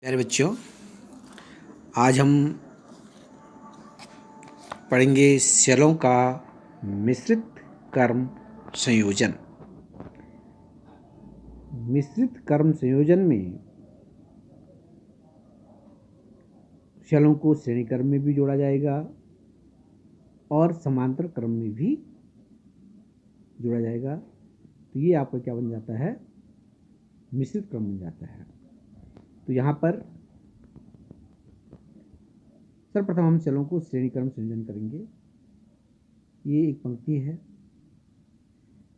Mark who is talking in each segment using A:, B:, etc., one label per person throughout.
A: प्यारे बच्चों, आज हम पढ़ेंगे सेलों का मिश्रित कर्म संयोजन। मिश्रित कर्म संयोजन में सेलों को श्रेणी क्रम में भी जोड़ा जाएगा और समांतर क्रम में भी जोड़ा जाएगा। तो ये आपका क्या बन जाता है? मिश्रित क्रम बन जाता है। तो यहाँ पर सर्वप्रथम हम सेलों को श्रेणी क्रम संयोजन करेंगे। ये एक पंक्ति है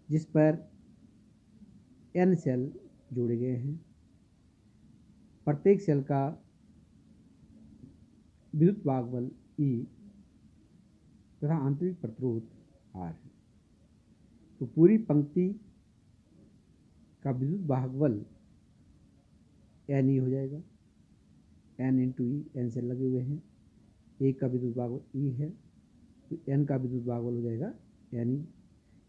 A: जिस पर n सेल जोड़े गए हैं। प्रत्येक सेल का विद्युत भागबल E तथा आंतरिक प्रतिरोध R है। तो पूरी पंक्ति का विद्युत भागबल N हो जाएगा। N × E, n सेल लगे हुए हैं। एक का विद्युत भागबल E है तो n का विद्युत भागबल हो जाएगा N।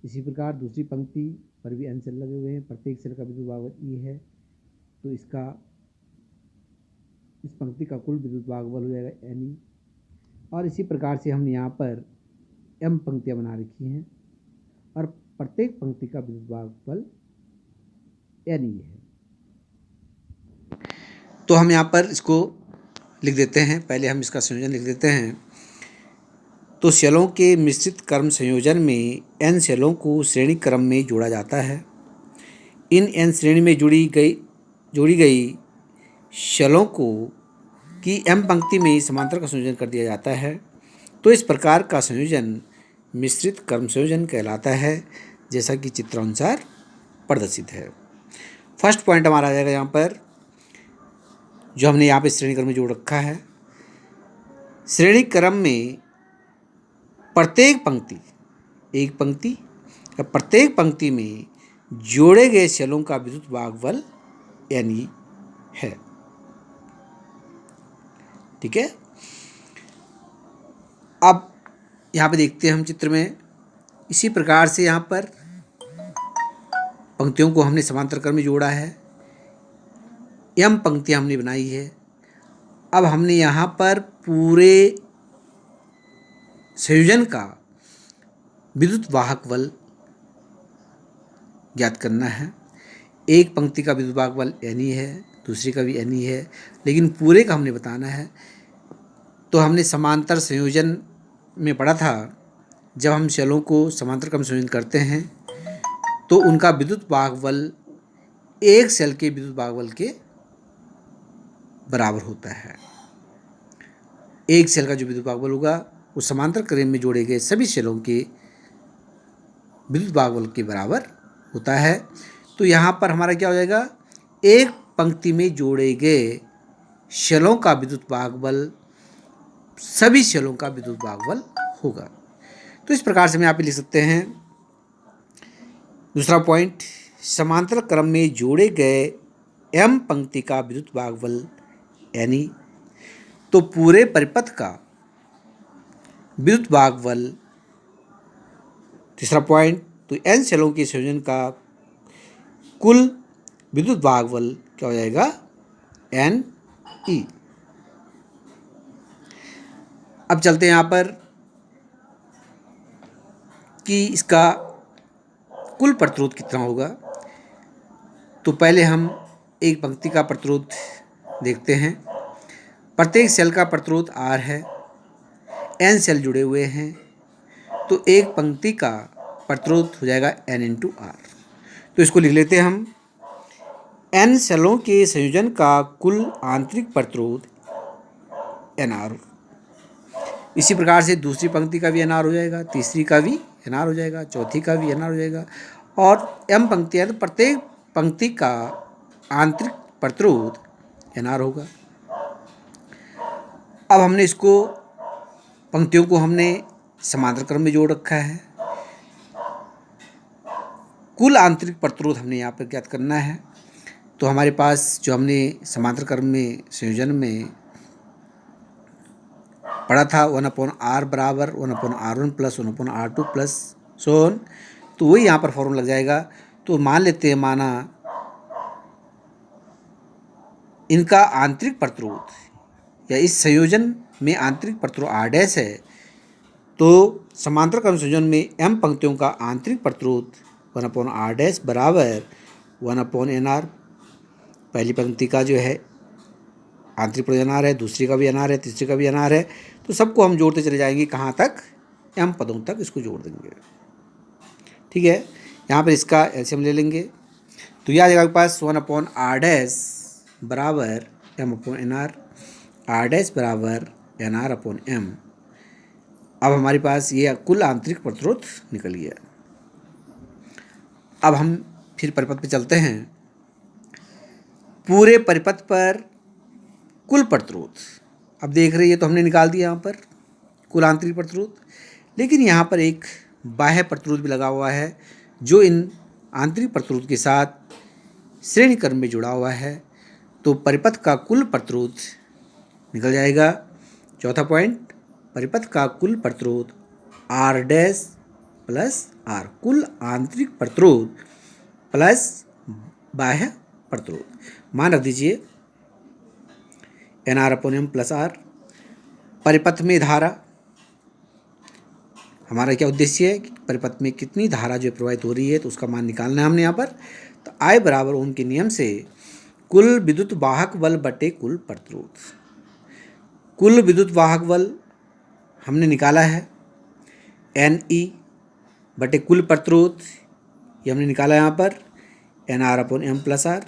A: इसी प्रकार दूसरी पंक्ति पर भी n सेल लगे हुए हैं। प्रत्येक सेल का विद्युत भागबल E है तो इस पंक्ति का कुल विद्युत भागबल हो जाएगा Ne। और इसी प्रकार से हमने यहाँ पर m पंक्तियाँ बना रखी हैं और प्रत्येक पंक्ति का विद्युत भागबल Ne है। तो हम यहाँ पर इसको लिख देते हैं। पहले हम इसका संयोजन लिख देते हैं। तो सेलों के मिश्रित क्रम संयोजन में n सेलों को श्रेणी क्रम में जोड़ा जाता है। इन n श्रेणी में जोड़ी गई सेलों को की m पंक्ति में समांतर का संयोजन कर दिया जाता है। तो इस प्रकार का संयोजन मिश्रित क्रम संयोजन कहलाता है, जैसा कि चित्रानुसार प्रदर्शित है। फर्स्ट पॉइंट हमारा आ जाएगा यहाँ पर, जो हमने यहाँ पे श्रेणी क्रम में जोड़ रखा है। श्रेणी क्रम में प्रत्येक पंक्ति, एक पंक्ति या प्रत्येक पंक्ति में जोड़े गए सेलों का विद्युत भागबल Ne है। ठीक है। अब यहाँ पे देखते हैं हम चित्र में, इसी प्रकार से यहाँ पर पंक्तियों को हमने समांतर क्रम में जोड़ा है। m पंक्तियाँ हमने बनाई है। अब हमने यहाँ पर पूरे संयोजन का विद्युत भागबल ज्ञात करना है। एक पंक्ति का विद्युत भागबल Ne है, दूसरी का भी Ne है, लेकिन पूरे का हमने बताना है। तो हमने समांतर संयोजन में पढ़ा था, जब हम सेलों को समांतर क्रम संयोजन करते हैं तो उनका विद्युत भागबल एक सेल के विद्युत भागबल के बराबर होता है। एक सेल का जो विद्युत भागबल होगा वो समांतर क्रम में जोड़े गए सभी सेलों के विद्युत भागबल के बराबर होता है। तो यहाँ पर हमारा क्या हो जाएगा? एक पंक्ति में जोड़े गए सेलों का विद्युत भागबल सभी सेलों का विद्युत भागबल होगा। तो इस प्रकार से हम यहाँ पे लिख सकते हैं। दूसरा पॉइंट, समांतर क्रम में जोड़े गए m पंक्ति का विद्युत भागबल Ne। तो पूरे परिपथ का विद्युत भागबल। तीसरा पॉइंट, तो n सेलों के संयोजन का कुल विद्युत भागबल क्या हो जाएगा? Ne। अब चलते हैं यहाँ पर कि इसका कुल प्रतिरोध कितना होगा। तो पहले हम एक पंक्ति का प्रतिरोध देखते हैं। प्रत्येक सेल का प्रतिरोध R है। n सेल जुड़े हुए हैं तो एक पंक्ति का प्रतिरोध हो जाएगा N × R। तो इसको लिख लेते हैं हम। n सेलों के संयोजन का कुल आंतरिक प्रतिरोध NR। इसी प्रकार से दूसरी पंक्ति का भी NR हो जाएगा, तीसरी का भी NR हो जाएगा, चौथी का भी NR हो जाएगा। और m पंक्तियाँ तो प्रत्येक पंक्ति का आंतरिक प्रतिरोध NR होगा। अब हमने इसको पंक्तियों को हमने समांतर क्रम में जोड़ रखा है। कुल आंतरिक प्रतिरोध हमने यहाँ पर ज्ञात करना है। तो हमारे पास जो हमने समांतर क्रम में संयोजन में पढ़ा था 1/R बराबर 1/R1 + 1/R2 + so on, तो वही यहाँ पर फॉर्मूला लग जाएगा। तो मान लेते हैं, माना इनका आंतरिक प्रतिरोध या इस संयोजन में आंतरिक प्रतिरोध R डैश है, तो समांतर क्रम संयोजन में m पंक्तियों का आंतरिक प्रतिरोध 1/r डैश बराबर 1/nr। पहली पंक्ति का जो है आंतरिक प्रतिरोध nr है, दूसरी का भी nr है, तीसरी का भी nr है, तो सबको हम जोड़ते चले जाएंगे कहाँ तक, m पदों तक इसको जोड़ देंगे। ठीक है, यहाँ पर इसका एलसीएम ले लेंगे तो यह आ जाएगा आपके पास 1/r डैश बराबर m/nr, r डैश बराबर nr/m। अब हमारे पास ये कुल आंतरिक प्रतिरोध निकल गया। अब हम फिर परिपथ पे चलते हैं। पूरे परिपथ पर कुल प्रतिरोध, अब देख रहे हैं तो हमने निकाल दिया यहाँ पर कुल आंतरिक प्रतिरोध, लेकिन यहाँ पर एक बाह्य प्रतिरोध भी लगा हुआ है जो इन आंतरिक प्रतिरोध के साथ श्रेणी क्रम में जुड़ा हुआ है, तो परिपथ का कुल प्रतिरोध निकल जाएगा। चौथा पॉइंट, परिपथ का कुल प्रतिरोध R डैश प्लस R, कुल आंतरिक प्रतिरोध प्लस बाह्य प्रतिरोध। मान रख दीजिए nr/m प्लस R। परिपथ में धारा, हमारा क्या उद्देश्य है कि परिपथ में कितनी धारा जो प्रवाहित हो रही है तो उसका मान निकालना है हमने यहाँ पर। तो I बराबर ओम के नियम से कुल विद्युत वाहक बल बटे कुल प्रतिरोध। कुल विद्युत वाहक बल हमने निकाला है NE बटे कुल प्रतिरोध, ये हमने निकाला यहाँ पर nr/m प्लस R।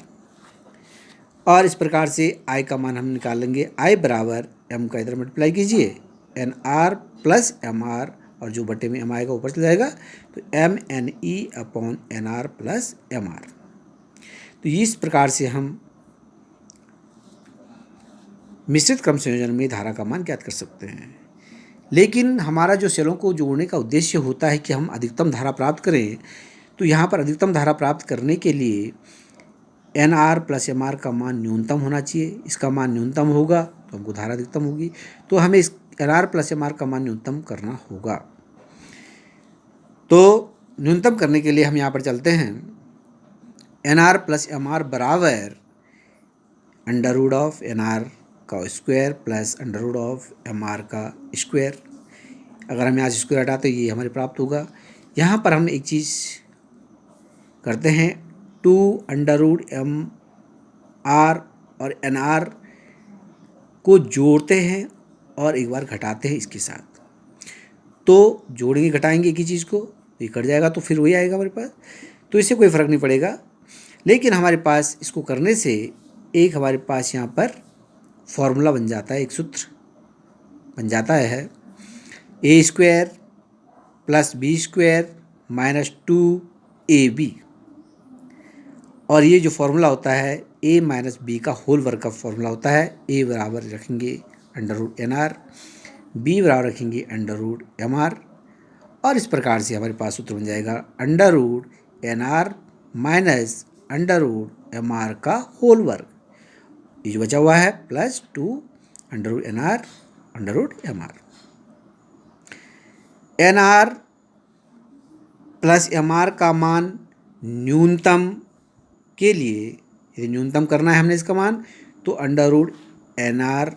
A: और इस प्रकार से I का मान हम निकाल लेंगे। I बराबर m का इधर मल्टीप्लाई कीजिए nr प्लस mr, और जो बटे में m आएगा ऊपर चला जाएगा, तो mne/nr प्लस mr। तो इस प्रकार से हम मिश्रित क्रम संयोजन में धारा का मान ज्ञात कर सकते हैं। लेकिन हमारा जो सेलों को जोड़ने का उद्देश्य होता है कि हम अधिकतम धारा प्राप्त करें, तो यहाँ पर अधिकतम धारा प्राप्त करने के लिए nr प्लस mr का मान न्यूनतम होना चाहिए। इसका मान न्यूनतम होगा तो हमको धारा अधिकतम होगी, तो हमें इस nr प्लस mr का मान न्यूनतम करना होगा। तो न्यूनतम करने के लिए हम यहाँ पर चलते हैं। nr प्लस mr बराबर √nr का स्क्वायर प्लस √mr का स्क्वायर। अगर हम यहाँ से स्क्वायर हटाते तो ये हमारे प्राप्त होगा। यहाँ पर हम एक चीज़ करते हैं, 2√mr और nr को जोड़ते हैं और एक बार घटाते हैं इसके साथ। तो जोड़ेंगे घटाएंगे एक ही चीज़ को, ये कट जाएगा तो फिर वही आएगा हमारे पास, तो इससे कोई फ़र्क नहीं पड़ेगा। लेकिन हमारे पास इसको करने से एक हमारे पास यहाँ पर फॉर्मूला बन जाता है, एक सूत्र बन जाता है a² plus b² minus 2ab। और ये जो फॉर्मूला होता है a माइनस b का होल वर्ग का फॉर्मूला होता है। a बराबर रखेंगे √nr, b बराबर रखेंगे √mr, और इस प्रकार से हमारे पास सूत्र बन जाएगा √nr माइनस √mr का होल वर्ग, ये जो बचा हुआ है, plus 2√nr √mr। nr plus mr का मान न्यूनतम के लिए, यदि न्यूनतम करना है हमने इसका मान, तो √nr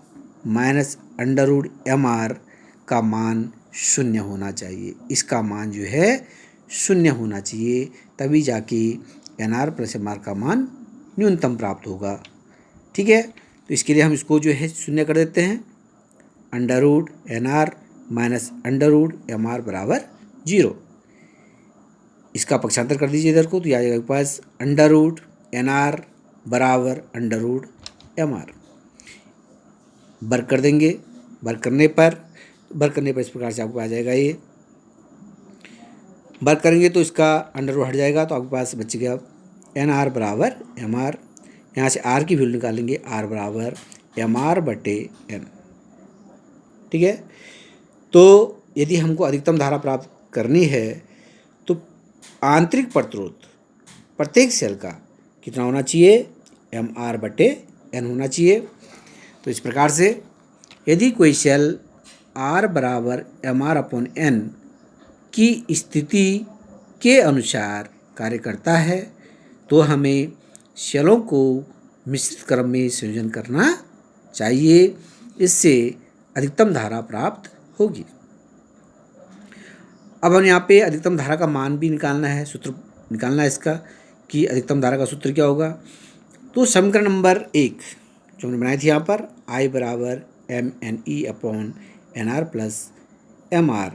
A: माइनस √mr का मान 0 होना चाहिए। इसका मान जो है 0 होना चाहिए, तभी जाके nr प्लस mr का मान न्यूनतम प्राप्त होगा। ठीक है, तो इसके लिए हम इसको जो है 0 कर देते हैं। √nr माइनस √mr बराबर 0। इसका पक्षांतर कर दीजिए इधर को, तो आ जाएगा आपके पास √nr बराबर √mr। वर्ग कर देंगे, वर्ग करने पर इस प्रकार से आपको आ जाएगा। ये वर्ग करेंगे तो इसका √ हट जाएगा, तो आपके पास बच गया nr बराबर mr। यहाँ से r की वैल्यू निकालेंगे, r बराबर mr बटे n। ठीक है, तो यदि हमको अधिकतम धारा प्राप्त करनी है तो आंतरिक प्रतिरोध प्रत्येक सेल का कितना होना चाहिए, mr बटे n होना चाहिए। तो इस प्रकार से यदि कोई सेल r बराबर mr/n की स्थिति के अनुसार कार्य करता है तो हमें सेलों को मिश्रित क्रम में संयोजन करना चाहिए, इससे अधिकतम धारा प्राप्त होगी। अब हम यहाँ पे अधिकतम धारा का मान भी निकालना है, सूत्र निकालना है इसका कि अधिकतम धारा का सूत्र क्या होगा। तो समीकरण नंबर 1 जो हमने बनाई थी यहाँ पर, I बराबर MNE/NR प्लस MR,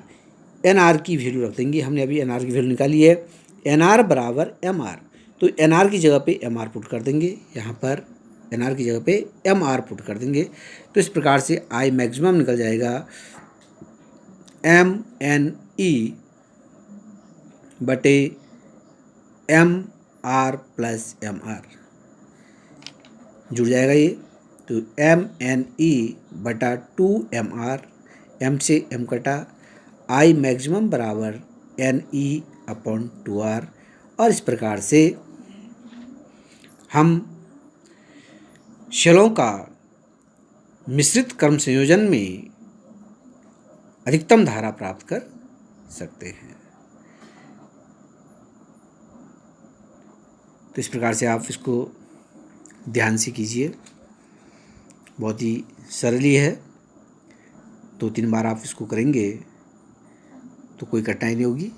A: NR की वैल्यू रख देंगे, हमने अभी NR की वैल्यू निकाली है, NR बराबर MR, तो NR की जगह पे MR पुट कर देंगे, यहाँ पर NR की जगह पे MR पुट कर देंगे। तो इस प्रकार से I मैक्सिमम निकल जाएगा MNE बटे MR प्लस MR, जुड़ जाएगा ये। तो MNE बटा 2MR, M से M कटा, I मैक्सिमम बराबर NE/2R, और इस प्रकार से हम शेलों का मिश्रित क्रम संयोजन में अधिकतम धारा प्राप्त कर सकते हैं। तो इस प्रकार से आप इसको ध्यान से कीजिए, बहुत ही सरल ही है, 2-3 बार आप इसको करेंगे तो कोई कठिनाई नहीं होगी।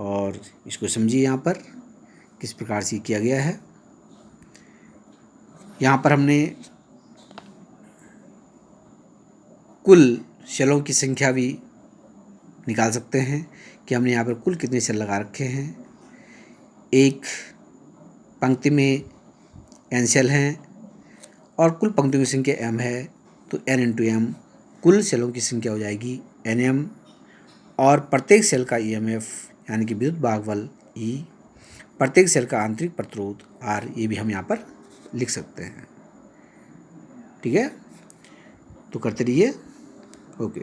A: और इसको समझिए यहाँ पर किस प्रकार से किया गया है। यहाँ पर हमने कुल शेलों की संख्या भी निकाल सकते हैं कि हमने यहाँ पर कुल कितने शेल लगा रखे हैं। एक पंक्ति में n शेल हैं और कुल पंक्तियों की संख्या m है, तो n इंटू m कुल शेलों की संख्या हो जाएगी nm, और प्रत्येक शेल का EMF यानी कि विद्युत भागबल E, प्रत्येक शेल का आंतरिक प्रतिरोध R, ये भी हम यहाँ पर लिख सकते हैं। ठीक है, तो करते रहिए। ओके।